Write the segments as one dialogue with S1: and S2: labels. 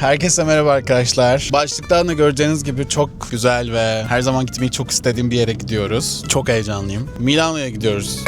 S1: Herkese merhaba arkadaşlar. Başlıktan da göreceğiniz gibi çok güzel ve her zaman gitmeyi çok istediğim bir yere gidiyoruz. Çok heyecanlıyım. Milano'ya gidiyoruz.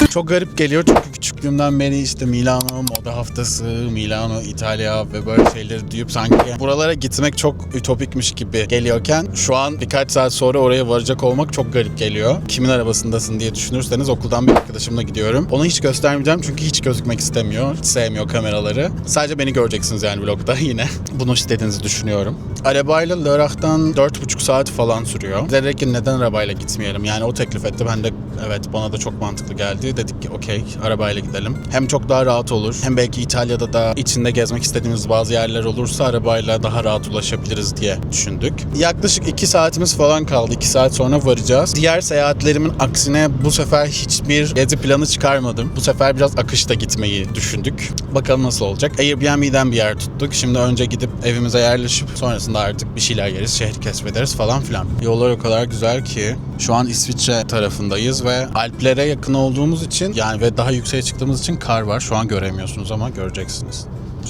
S1: Çok garip geliyor çünkü küçüklüğümden beri işte Milano moda haftası, Milano İtalya ve böyle şeyleri duyup sanki buralara gitmek çok ütopikmiş gibi geliyorken şu an birkaç saat sonra oraya varacak olmak çok garip geliyor. Kimin arabasındasın diye düşünürseniz okuldan bir arkadaşımla gidiyorum. Onu hiç göstermeyeceğim çünkü hiç gözükmek istemiyor. Hiç sevmiyor kameraları. Sadece beni göreceksiniz yani vlogda yine. Bunu istediğinizi düşünüyorum. Arabayla Lörrach'tan 4,5 saat falan sürüyor. Dedik ki neden arabayla gitmeyelim? Yani o teklif etti. Ben de evet bana da çok mantıklı geldi. Dedik ki okey arabayla gidelim. Hem çok daha rahat olur. Hem belki İtalya'da da içinde gezmek istediğimiz bazı yerler olursa arabayla daha rahat ulaşabiliriz diye düşündük. Yaklaşık 2 saatimiz falan kaldı. 2 saat sonra varacağız. Diğer seyahatlerimin aksine bu sefer hiçbir gezi planı çıkarmadım. Bu sefer biraz akışta gitmeyi düşündük. Bakalım nasıl olacak. Airbnb'den bir yer tuttuk. Şimdi önce gidip evimize yerleşip sonrasında artık bir şeyler yeriz, şehri keşfederiz falan filan. Yollar o kadar güzel ki şu an İsviçre tarafındayız ve Alplere yakın olduğumuz için yani ve daha yükseğe çıktığımız için kar var. Şu an göremiyorsunuz ama göreceksiniz.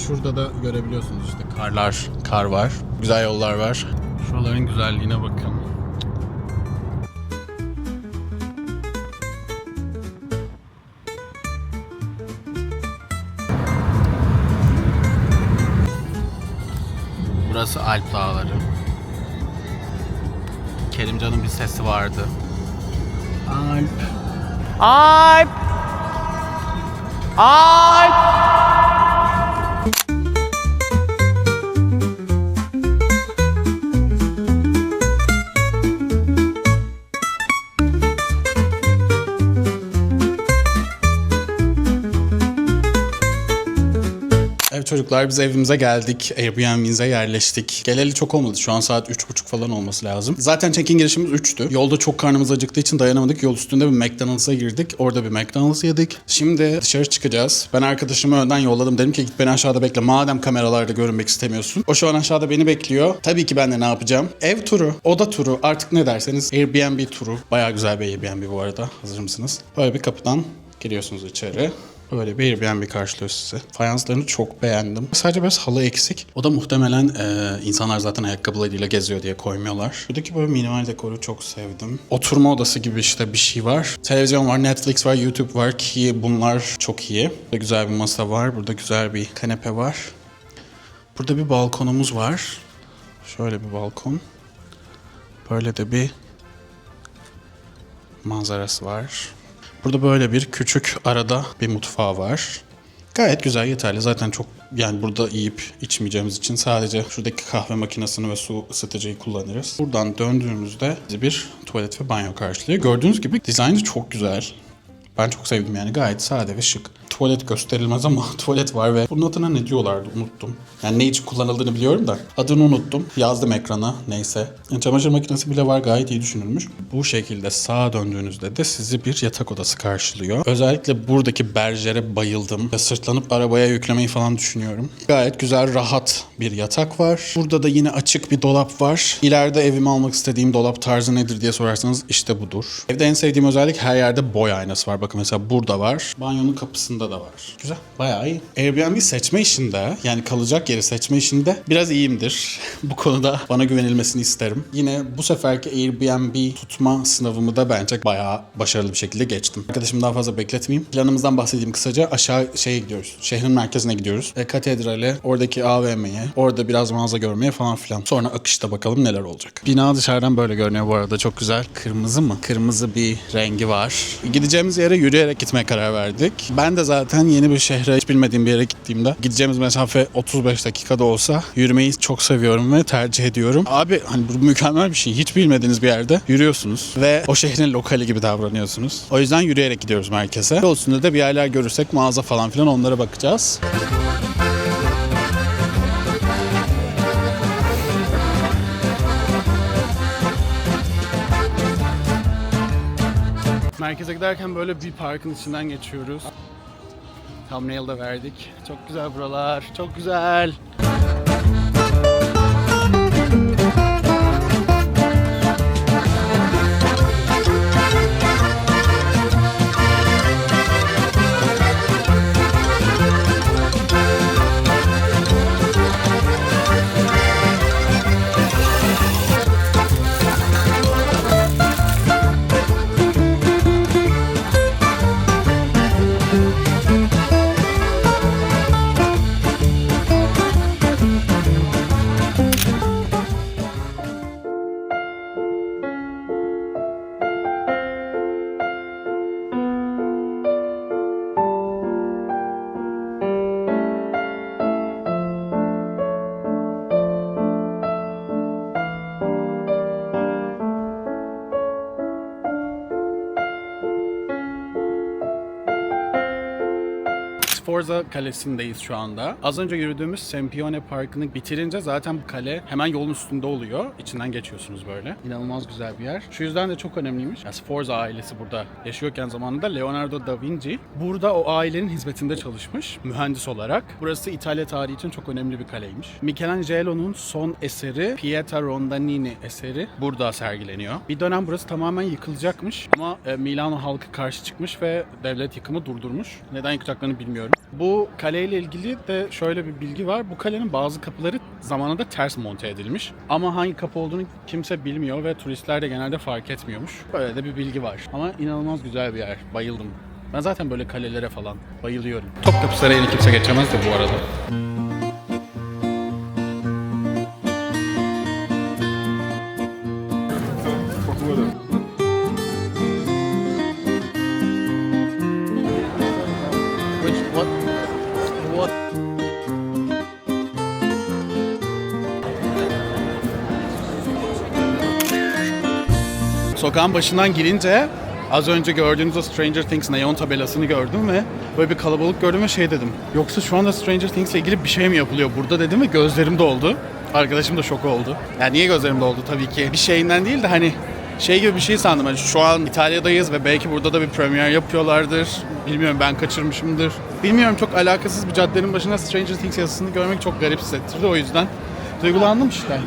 S1: Şurada da görebiliyorsunuz işte kar var. Güzel yollar var. Şuraların güzelliğine bakın. Burası Alp Dağları. Kerimcan'ın bir sesi vardı. Alp! Evet çocuklar biz evimize geldik. Airbnb'mize yerleştik. Geleli çok olmadı. Şu an saat 3.30 falan olması lazım. Zaten check-in girişimiz 3'tü. Yolda çok karnımız acıktığı için dayanamadık. Yol üstünde bir McDonald's'a girdik. Orada bir McDonald's yedik. Şimdi dışarı çıkacağız. Ben arkadaşımı önden yolladım. Dedim ki git beni aşağıda bekle. Madem kameralarda görünmek istemiyorsun. O şu an aşağıda beni bekliyor. Tabii ki ben de ne yapacağım? Ev turu, oda turu artık ne derseniz Airbnb turu. Bayağı güzel bir Airbnb bu arada. Hazır mısınız? Böyle bir kapıdan giriyorsunuz içeri. Böyle bir Airbnb karşılıyor sizi. Fayanslarını çok beğendim. Sadece biraz halı eksik. O da muhtemelen insanlar zaten ayakkabılarıyla geziyor diye koymuyorlar. Buradaki böyle minimal dekoru çok sevdim. Oturma odası gibi işte bir şey var. Televizyon var, Netflix var, YouTube var ki bunlar çok iyi. Burada güzel bir masa var. Burada güzel bir kanepe var. Burada bir balkonumuz var. Şöyle bir balkon. Böyle de bir manzarası var. Burada böyle bir küçük arada bir mutfağı var. Gayet güzel, yeterli. Zaten çok yani burada yiyip içmeyeceğimiz için sadece şuradaki kahve makinesini ve su ısıtıcıyı kullanırız. Buradan döndüğümüzde bizi bir tuvalet ve banyo karşılıyor. Gördüğünüz gibi dizaynı çok güzel. Ben çok sevdim yani gayet sade ve şık. Tuvalet gösterilmez ama tuvalet var ve bunun adına ne diyorlardı unuttum. Yani ne için kullanıldığını biliyorum da adını unuttum. Yazdım ekrana neyse. Yani çamaşır makinesi bile var, gayet iyi düşünülmüş. Bu şekilde sağa döndüğünüzde de sizi bir yatak odası karşılıyor. Özellikle buradaki berjere bayıldım. Ve sırtlanıp arabaya yüklemeyi falan düşünüyorum. Gayet güzel, rahat bir yatak var. Burada da yine açık bir dolap var. İleride evime almak istediğim dolap tarzı nedir diye sorarsanız işte budur. Evde en sevdiğim özellik her yerde boy aynası var. Bakın mesela burada var. Banyonun kapısında da var. Güzel. Bayağı iyi. Airbnb seçme işinde yani kalacak yeri seçme işinde biraz iyiyimdir. Bu konuda bana güvenilmesini isterim. Yine bu seferki Airbnb tutma sınavımı da bence bayağı başarılı bir şekilde geçtim. Arkadaşımı daha fazla bekletmeyeyim. Planımızdan bahsedeyim kısaca. Aşağı şeye gidiyoruz. Şehrin merkezine gidiyoruz. Katedrale, oradaki AVM'ye, orada biraz mağaza görmeye falan filan. Sonra akışta bakalım neler olacak. Bina dışarıdan böyle görünüyor bu arada. Çok güzel. Kırmızı mı? Kırmızı bir rengi var. Gideceğimiz yere yürüyerek gitmeye karar verdik. Ben de zaten yeni bir şehre hiç bilmediğim bir yere gittiğimde gideceğimiz mesafe 35 dakikada olsa yürümeyi çok seviyorum ve tercih ediyorum. Abi hani bu mükemmel bir şey. Hiç bilmediğiniz bir yerde yürüyorsunuz ve o şehrin lokali gibi davranıyorsunuz. O yüzden yürüyerek gidiyoruz merkeze. Yol üstünde de bir yerler görürsek mağaza falan filan onlara bakacağız. Merkeze giderken böyle bir parkın içinden geçiyoruz. Thumbnail'da verdik. Çok güzel buralar. Çok güzel. Sforza Kalesi'ndeyiz şu anda. Az önce yürüdüğümüz Sempione Parkı'nı bitirince zaten bu kale hemen yolun üstünde oluyor. İçinden geçiyorsunuz böyle. İnanılmaz güzel bir yer. Şu yüzden de çok önemliymiş. Yani Sforza ailesi burada yaşıyorken zamanında Leonardo da Vinci burada o ailenin hizmetinde çalışmış mühendis olarak. Burası İtalya tarihi için çok önemli bir kaleymiş. Michelangelo'nun son eseri Pieta Rondanini eseri burada sergileniyor. Bir dönem burası tamamen yıkılacakmış ama Milano halkı karşı çıkmış ve devlet yıkımı durdurmuş. Neden yıkacaklarını bilmiyorum. Bu kaleyle ilgili de şöyle bir bilgi var. Bu kalenin bazı kapıları zamanında ters monte edilmiş. Ama hangi kapı olduğunu kimse bilmiyor ve turistler de genelde fark etmiyormuş. Böyle de bir bilgi var. Ama inanılmaz güzel bir yer. Bayıldım. Ben zaten böyle kalelere falan bayılıyorum. Topkapı Sarayı'nı kimse geçemez de bu arada. Sokağın başından girince az önce gördüğünüz o Stranger Things neon tabelasını gördüm ve böyle bir kalabalık gördüm ve şey dedim. Yoksa şu anda Stranger Things ile ilgili bir şey mi yapılıyor burada dedim ve gözlerim doldu. Arkadaşım da şok oldu. Yani niye gözlerim doldu tabii ki. Bir şeyinden değil de hani şey gibi bir şey sandım. Hani şu an İtalya'dayız ve belki burada da bir premier yapıyorlardır. Bilmiyorum, ben kaçırmışımdır. Bilmiyorum, çok alakasız bir caddenin başında Stranger Things yazısını görmek çok garip hissettirdi. O yüzden duygulandım işte.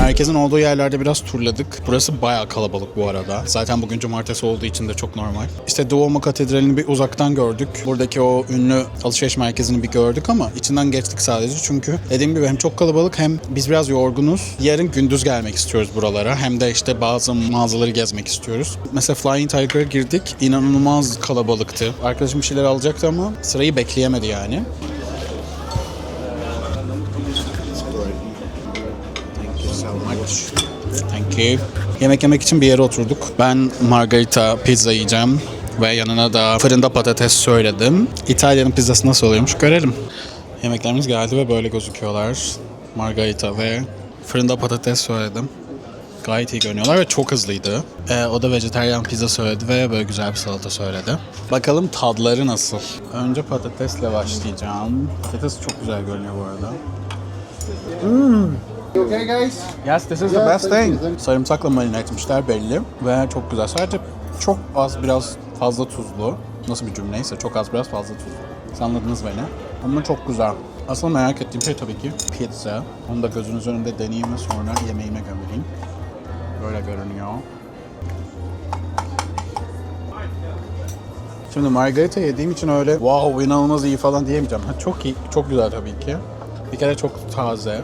S1: Merkezin olduğu yerlerde biraz turladık. Burası bayağı kalabalık bu arada. Zaten bugün cumartesi olduğu için de çok normal. İşte Duomo Katedrali'ni bir uzaktan gördük. Buradaki o ünlü alışveriş merkezini bir gördük ama içinden geçtik sadece. Çünkü dediğim gibi hem çok kalabalık hem biz biraz yorgunuz. Yarın gündüz gelmek istiyoruz buralara. Hem de işte bazı mağazaları gezmek istiyoruz. Mesela Flying Tiger'a girdik. İnanılmaz kalabalıktı. Arkadaşım bir şeyler alacaktı ama sırayı bekleyemedi yani. Thank you. Yemek yemek için bir yere oturduk. Ben margarita pizza yiyeceğim ve yanına da fırında patates söyledim. İtalya'nın pizzası nasıl oluyormuş görelim. Yemeklerimiz geldi ve böyle gözüküyorlar. Margarita ve fırında patates söyledim. Gayet iyi görünüyorlar ve çok hızlıydı. O da vejetaryen pizza söyledi ve böyle güzel bir salata söyledi. Bakalım tadları nasıl? Önce patatesle başlayacağım. Patates çok güzel görünüyor bu arada.
S2: Okay guys?
S1: Yes, this is the best thing. Sarımsakla marine etmişler belli ve çok güzel. Sadece çok az, biraz fazla tuzlu. Nasıl bir cümleyse çok az, biraz fazla tuzlu. Siz anladınız beni. Ama çok güzel. Asıl merak ettiğim şey tabii ki pizza. Onu da gözünüz önünde deneyeyim ve sonra yemeğime gömüleyim. Böyle görünüyor. Şimdi margarita yediğim için öyle wow inanılmaz iyi falan diyemeyeceğim. Çok iyi, çok güzel tabii ki. Bir kere çok taze.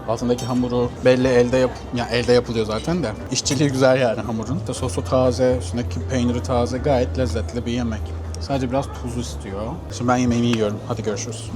S1: Altındaki hamuru belli elde yapılıyor zaten de. İşçiliği güzel yani hamurun. İşte sosu taze, üstündeki peyniri taze, gayet lezzetli bir yemek. Sadece biraz tuz istiyor. Şimdi ben yemeğimi yiyorum. Hadi görüşürüz.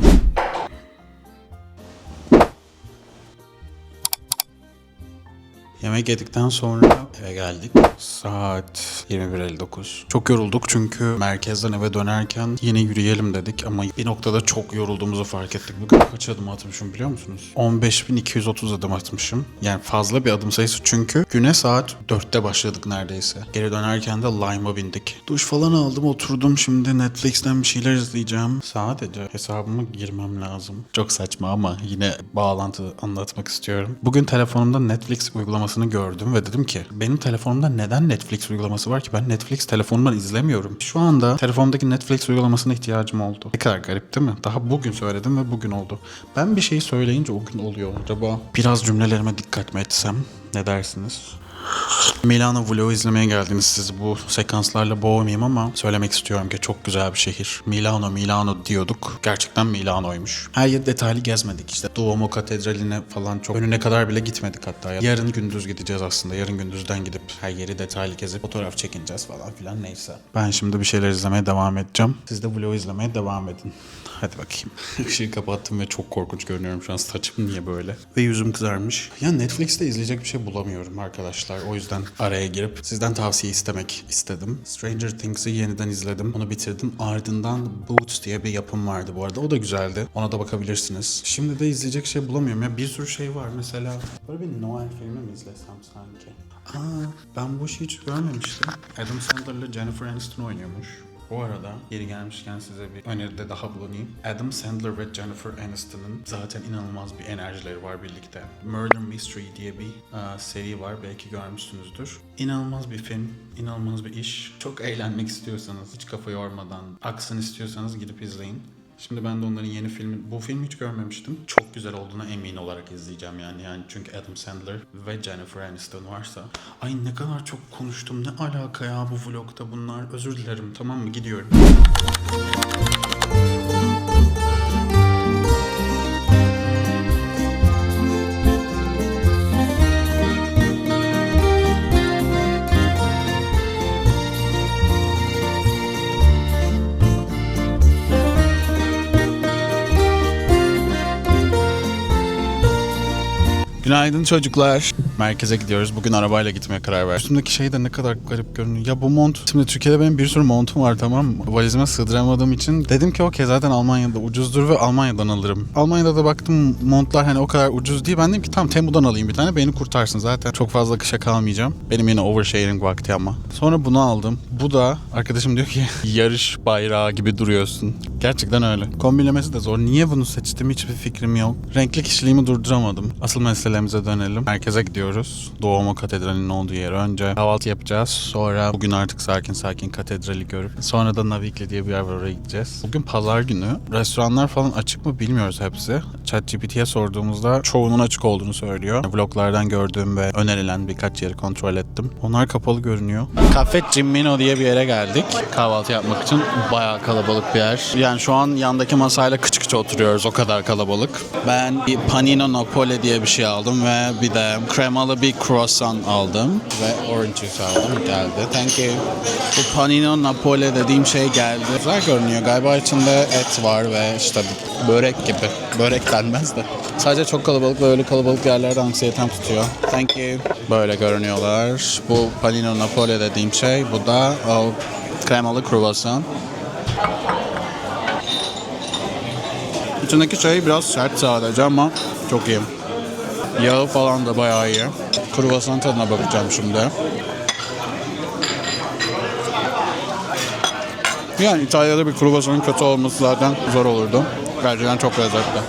S1: Yemek yedikten sonra eve geldik. Saat 21.59. Çok yorulduk çünkü merkezden eve dönerken yine yürüyelim dedik ama bir noktada çok yorulduğumuzu fark ettik. Bugün kaç adım atmışım biliyor musunuz? 15.230 adım atmışım. Yani fazla bir adım sayısı çünkü güne saat 4'te başladık neredeyse. Geri dönerken de Lime'a bindik. Duş falan aldım, oturdum, şimdi Netflix'ten bir şeyler izleyeceğim. Sadece hesabıma girmem lazım. Çok saçma ama yine bağlantı anlatmak istiyorum. Bugün telefonumda Netflix uygulamasını gördüm ve dedim ki benim telefonumda neden Netflix uygulaması var ki? Ben Netflix telefonumdan izlemiyorum. Şu anda telefondaki Netflix uygulamasına ihtiyacım oldu. Ne kadar garip değil mi? Daha bugün söyledim ve bugün oldu. Ben bir şeyi söyleyince o gün oluyor. Acaba biraz cümlelerime dikkat mi etsem? Ne dersiniz? Milano vlogu izlemeye geldiniz. Sizi bu sekanslarla boğmayayım ama söylemek istiyorum ki çok güzel bir şehir. Milano diyorduk. Gerçekten Milano'ymuş. Her yeri detaylı gezmedik işte. Duomo Katedrali'ne falan çok önüne kadar bile gitmedik hatta. Yarın gündüz gideceğiz aslında. Yarın gündüzü gidip her yeri detaylı gezip fotoğraf çekineceğiz falan filan neyse. Ben şimdi bir şeyler izlemeye devam edeceğim. Siz de vlogu izlemeye devam edin. Hadi bakayım. Işığı kapattım ve çok korkunç görünüyorum şu an. Saçım niye böyle? Ve yüzüm kızarmış. Ya Netflix'te izleyecek bir şey bulamıyorum arkadaşlar. O yüzden araya girip sizden tavsiye istemek istedim. Stranger Things'i yeniden izledim. Onu bitirdim. Ardından Boots diye bir yapım vardı bu arada. O da güzeldi. Ona da bakabilirsiniz. Şimdi de izleyecek şey bulamıyorum. Ya bir sürü şey var. Mesela böyle bir Noel filmi mi izlesem sanki? Ben bu işi hiç görmemiştim. Adam Sandler'la Jennifer Aniston oynuyormuş. Bu arada yeri gelmişken size bir öneride daha bulunayım. Adam Sandler ve Jennifer Aniston'ın zaten inanılmaz bir enerjileri var birlikte. Murder Mystery diye bir seri var. Belki görmüşsünüzdür. İnanılmaz bir film, inanılmaz bir iş. Çok eğlenmek istiyorsanız, hiç kafa yormadan, aksın istiyorsanız gidip izleyin. Şimdi ben de onların yeni bu filmi hiç görmemiştim. Çok güzel olduğuna emin olarak izleyeceğim yani çünkü Adam Sandler ve Jennifer Aniston varsa. Ay ne kadar çok konuştum, ne alaka ya bu vlogda bunlar. Özür dilerim, tamam mı, gidiyorum. Günaydın çocuklar. Merkeze gidiyoruz. Bugün arabayla gitmeye karar verdim. Üstümdeki şey de ne kadar garip görünüyor. Ya bu mont. Şimdi Türkiye'de benim bir sürü montum var, tamam mı? Valizime sığdıramadığım için dedim ki okey zaten Almanya'da ucuzdur ve Almanya'dan alırım. Almanya'da da baktım montlar hani o kadar ucuz değil. Ben dedim ki tamam Temu'dan alayım bir tane, beni kurtarsın. Zaten çok fazla kışa kalmayacağım. Benim yine oversharing vakti ama. Sonra bunu aldım. Bu da arkadaşım diyor ki yarış bayrağı gibi duruyorsun. Gerçekten öyle. Kombinlemesi de zor. Niye bunu seçtim hiçbir fikrim yok. Renkli kişiliğimi durduramadım. Asıl meselemize dönelim. Merkeze gidiyoruz. Duomo Katedrali'nin olduğu yer. Önce kahvaltı yapacağız. Sonra bugün artık sakin katedrali görüp sonra da Navigli diye bir yer var, oraya gideceğiz. Bugün pazar günü. Restoranlar falan açık mı bilmiyoruz hepsi. ChatGPT'ye sorduğumuzda çoğunun açık olduğunu söylüyor. Vloglardan gördüğüm ve önerilen birkaç yeri kontrol ettim. Onlar kapalı görünüyor. Cafe Cimmino diye bir yere geldik. Kahvaltı yapmak için bayağı kalabalık bir yer. Yani şu an yandaki masayla kıç oturuyoruz. O kadar kalabalık. Ben bir panino Napoli diye bir şey aldım ve bir de kremalı bir croissant aldım ve orange juice aldım. Geldi. Thank you. Bu panino Napoli dediğim şey geldi. Güzel görünüyor. Galiba içinde et var ve işte börek gibi. Börek denmez de. Sadece çok kalabalık ve öyle kalabalık yerlerde anksiyetem tutuyor. Thank you. Böyle görünüyorlar. Bu panino Napoli dediğim şey. Bu da o kremalı croissant. İçindeki şey biraz sert sadece ama çok iyi. Yağı falan da bayağı iyi. Kruvasan tadına bakacağım şimdi. Yani İtalya'da bir kruvasanın kötü olması zaten zor olurdu. Gerçekten çok lezzetli.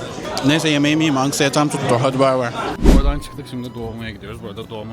S1: Neyse yemeğimi yiyeyim, anksiyetem tuttu. Hadi bay bay. Oradan çıktık, şimdi Duomo'ya gidiyoruz. Bu arada Duomo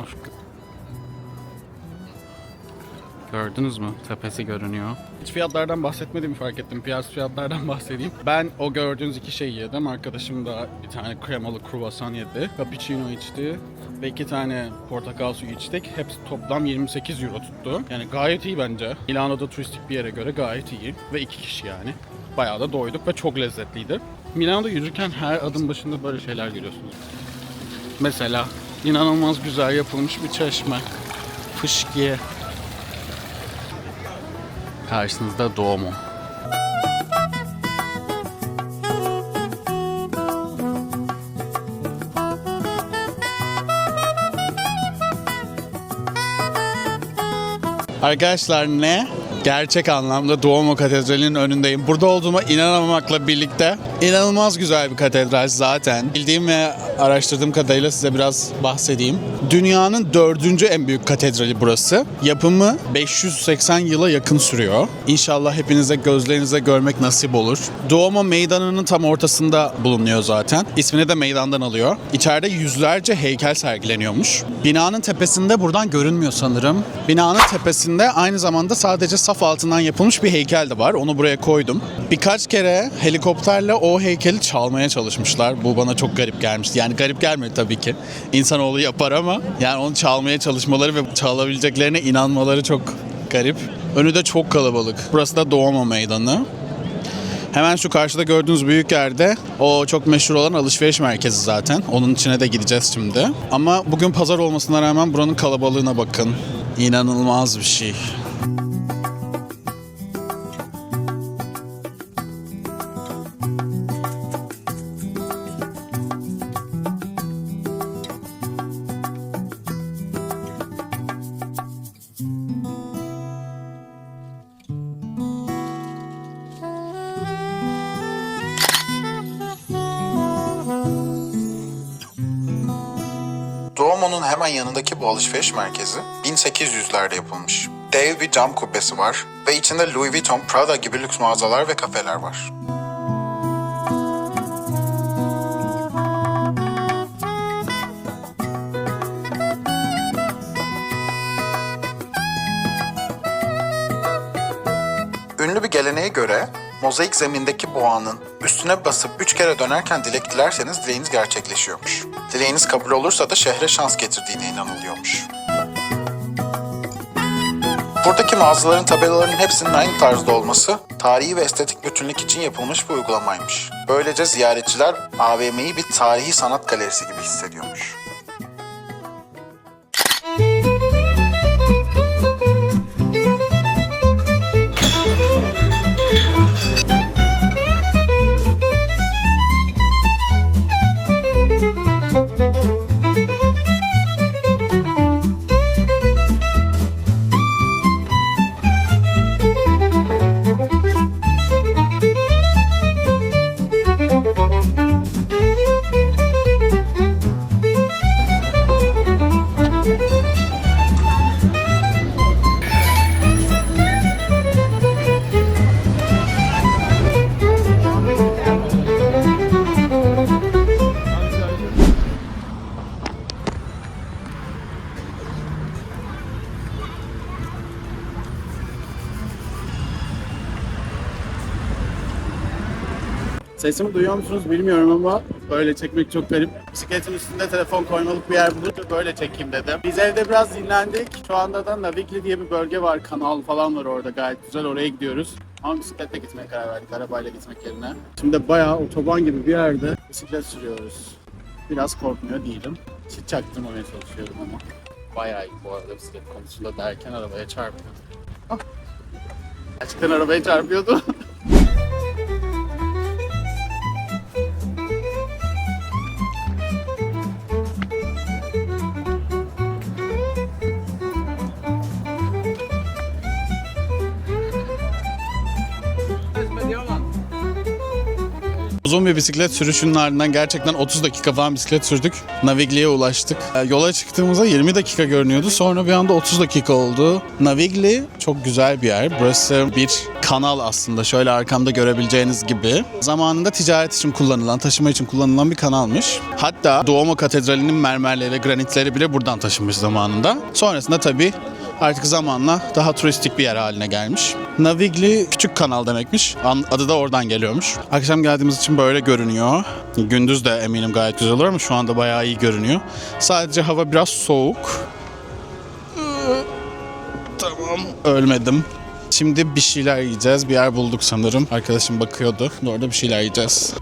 S1: gördünüz mü? Tepesi görünüyor. Hiç fiyatlardan bahsetmediğimi fark ettim. Fiyatlardan bahsedeyim. Ben o gördüğünüz iki şeyi yedim. Arkadaşım da bir tane kremalı kruvasan yedi. Cappuccino içti. Ve 2 tane portakal suyu içtik. Hepsi toplam 28 euro tuttu. Yani gayet iyi bence. Milano'da turistik bir yere göre gayet iyi. Ve 2 kişi yani. Bayağı da doyduk ve çok lezzetliydi. Milano'da yürürken her adım başında böyle şeyler görüyorsunuz. Mesela inanılmaz güzel yapılmış bir çeşme. Fışkiye. Karşınızda Duomo. Arkadaşlar ne? Gerçek anlamda Duomo Katedrali'nin önündeyim. Burada olduğuma inanamamakla birlikte inanılmaz güzel bir katedral zaten. Bildiğim ve araştırdığım kadarıyla size biraz bahsedeyim. Dünyanın 4. en büyük katedrali burası. Yapımı 580 yıla yakın sürüyor. İnşallah hepinize gözlerinize görmek nasip olur. Duomo meydanının tam ortasında bulunuyor zaten. İsmini de meydandan alıyor. İçeride yüzlerce heykel sergileniyormuş. Binanın tepesinde buradan görünmüyor sanırım. Binanın tepesinde aynı zamanda sadece saf altından yapılmış bir heykel de var. Onu buraya koydum. Birkaç kere helikopterle o heykeli çalmaya çalışmışlar. Bu bana çok garip gelmişti. Yani Yani garip gelmedi tabii ki. İnsanoğlu yapar ama yani onu çalmaya çalışmaları ve çalabileceklerine inanmaları çok garip. Önü de çok kalabalık. Burası da Duomo Meydanı. Hemen şu karşıda gördüğünüz büyük yerde o çok meşhur olan alışveriş merkezi zaten. Onun içine de gideceğiz şimdi. Ama bugün pazar olmasına rağmen buranın kalabalığına bakın. İnanılmaz bir şey. Duomo'nun hemen yanındaki bu alışveriş merkezi 1800'lerde yapılmış. Dev bir cam kubbesi var ve içinde Louis Vuitton, Prada gibi lüks mağazalar ve kafeler var. Ünlü bir geleneğe göre mozaik zemindeki boğanın üstüne basıp 3 kere dönerken dilek dilerseniz dileğiniz gerçekleşiyormuş. Dileğiniz kabul olursa da şehre şans getirdiğine inanılıyormuş. Buradaki mağazaların tabelalarının hepsinin aynı tarzda olması tarihi ve estetik bütünlük için yapılmış bir uygulamaymış. Böylece ziyaretçiler AVM'yi bir tarihi sanat galerisi gibi hissediyormuş. Sesimi duyuyor musunuz bilmiyorum ama böyle çekmek çok garip. Bisikletin üstünde telefon koymalık bir yer bulunca böyle çekeyim dedim. Biz evde biraz dinlendik. Şu anda da Navigli diye bir bölge var. Kanal falan var orada, gayet güzel, oraya gidiyoruz. Ama bisikletle gitmeye karar verdik, arabayla gitmek yerine. Şimdi bayağı otoban gibi bir yerde bisiklet sürüyoruz. Biraz korkmuyor değilim. Hiç çaktırmamaya çalışıyorum ama. Bayağı iyi bu arada bisiklet konusunda derken arabaya çarpıyordu. Ah. Gerçekten arabaya çarpıyordu. Uzun bir bisiklet sürüşünün ardından gerçekten 30 dakika falan bisiklet sürdük. Navigli'ye ulaştık. Yola çıktığımızda 20 dakika görünüyordu. Sonra bir anda 30 dakika oldu. Navigli çok güzel bir yer. Burası bir kanal aslında. Şöyle arkamda görebileceğiniz gibi. Zamanında ticaret için kullanılan, taşıma için kullanılan bir kanalmış. Hatta Duomo Katedrali'nin mermerleri, granitleri bile buradan taşınmış zamanında. Sonrasında tabii artık zamanla daha turistik bir yer haline gelmiş. Navigli küçük kanal demekmiş. Adı da oradan geliyormuş. Akşam geldiğimiz için böyle görünüyor. Gündüz de eminim gayet güzel olur ama şu anda bayağı iyi görünüyor. Sadece hava biraz soğuk. Tamam, ölmedim. Şimdi bir şeyler yiyeceğiz. Bir yer bulduk sanırım. Arkadaşım bakıyordu. Orada bir şeyler yiyeceğiz.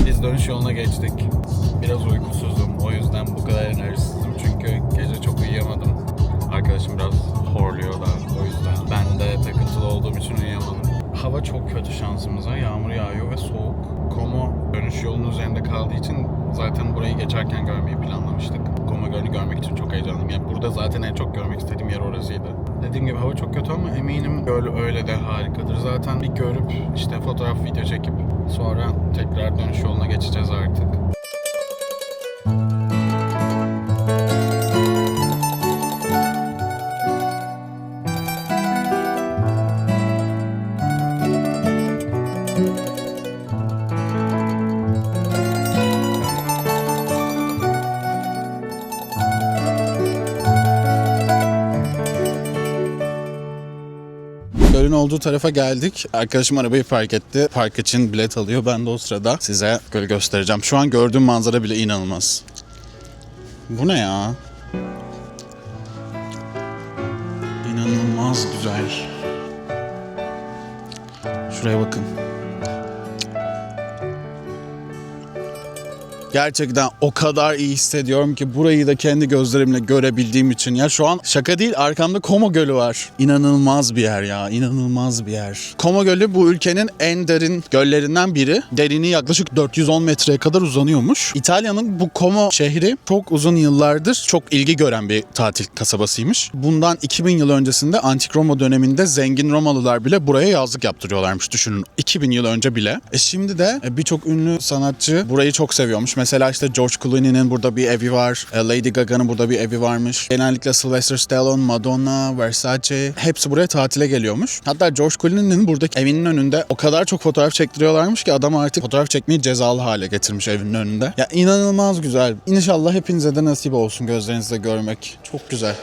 S1: Biz dönüş yoluna geçtik. Biraz uykusuzum. O yüzden bu kadar enerjisizim. Çünkü gece çok uyuyamadım. Arkadaşım biraz horluyor da o yüzden. Ben de takıntılı olduğum için uyuyamadım. Hava çok kötü şansımıza. Yağmur yağıyor ve soğuk. Como dönüş yolunun üzerinde kaldığı için zaten burayı geçerken görmeyi planlamıştık. Como Gölü'nü görmek için çok heyecanlıyım. Yani burada zaten en çok görmek istediğim yer orasıydı. Dediğim gibi hava çok kötü ama eminim göl öyle de harikadır. Zaten bir görüp işte fotoğraf, video çekip sonra tekrar dönüş yoluna geçeceğiz artık. olduğu tarafa geldik. Arkadaşım arabayı park etti. Park için bilet alıyor. Ben de o sırada size göl göstereceğim. Şu an gördüğüm manzara bile inanılmaz. Bu ne ya? İnanılmaz güzel. Şuraya bakın. Gerçekten o kadar iyi hissediyorum ki burayı da kendi gözlerimle görebildiğim için. Ya şu an şaka değil, arkamda Como Gölü var. İnanılmaz bir yer ya, inanılmaz bir yer. Como Gölü bu ülkenin en derin göllerinden biri. Derinliği yaklaşık 410 metreye kadar uzanıyormuş. İtalya'nın bu Como şehri çok uzun yıllardır çok ilgi gören bir tatil kasabasıymış. Bundan 2000 yıl öncesinde Antik Roma döneminde zengin Romalılar bile buraya yazlık yaptırıyorlarmış. Düşünün, 2000 yıl önce bile. Şimdi de birçok ünlü sanatçı burayı çok seviyormuş. Mesela işte George Clooney'nin burada bir evi var. Lady Gaga'nın burada bir evi varmış. Genellikle Sylvester Stallone, Madonna, Versace hepsi buraya tatile geliyormuş. Hatta George Clooney'nin buradaki evinin önünde o kadar çok fotoğraf çektiriyorlarmış ki adam artık fotoğraf çekmeyi cezalı hale getirmiş evinin önünde. Ya inanılmaz güzel. İnşallah hepinize de nasip olsun gözlerinizle görmek. Çok güzel.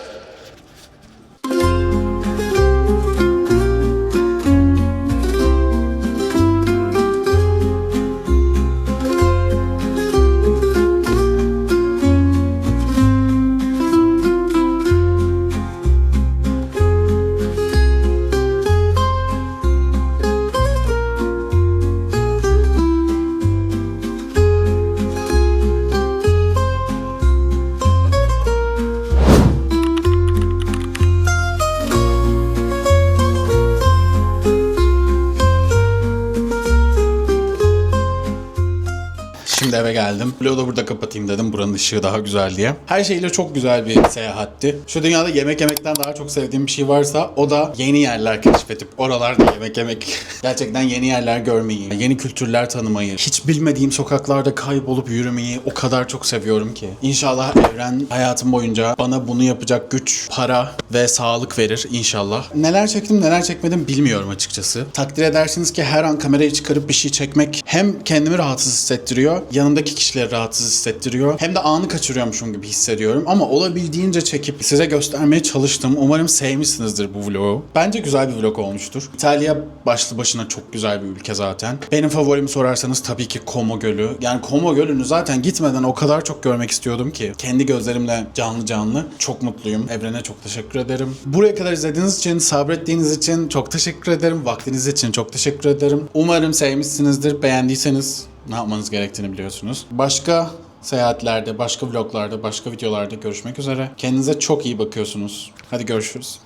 S1: Şimdi eve geldim. Vlogu da burada kapatayım dedim. Buranın ışığı daha güzel diye. Her şeyle çok güzel bir seyahatti. Şu dünyada yemek yemekten daha çok sevdiğim bir şey varsa o da yeni yerler keşfedip oralarda yemek yemek. Gerçekten yeni yerler görmeyi, yeni kültürler tanımayı, hiç bilmediğim sokaklarda kaybolup yürümeyi o kadar çok seviyorum ki. İnşallah evren hayatım boyunca bana bunu yapacak güç, para ve sağlık verir inşallah. Neler çektim neler çekmedim bilmiyorum açıkçası. Takdir edersiniz ki her an kamerayı çıkarıp bir şey çekmek hem kendimi rahatsız hissettiriyor, yanımdaki kişileri rahatsız hissettiriyor. Hem de anı kaçırıyormuşum gibi hissediyorum. Ama olabildiğince çekip size göstermeye çalıştım. Umarım sevmişsinizdir bu vlogu. Bence güzel bir vlog olmuştur. İtalya başlı başına çok güzel bir ülke zaten. Benim favorimi sorarsanız tabii ki Como Gölü. Yani Como Gölü'nü zaten gitmeden o kadar çok görmek istiyordum ki. Kendi gözlerimle canlı canlı. Çok mutluyum. Evrene çok teşekkür ederim. Buraya kadar izlediğiniz için, sabrettiğiniz için çok teşekkür ederim. Vaktiniz için çok teşekkür ederim. Umarım sevmişsinizdir. Beğendiyseniz ne yapmanız gerektiğini biliyorsunuz. Başka seyahatlerde, başka vloglarda, başka videolarda görüşmek üzere. Kendinize çok iyi bakıyorsunuz. Hadi görüşürüz.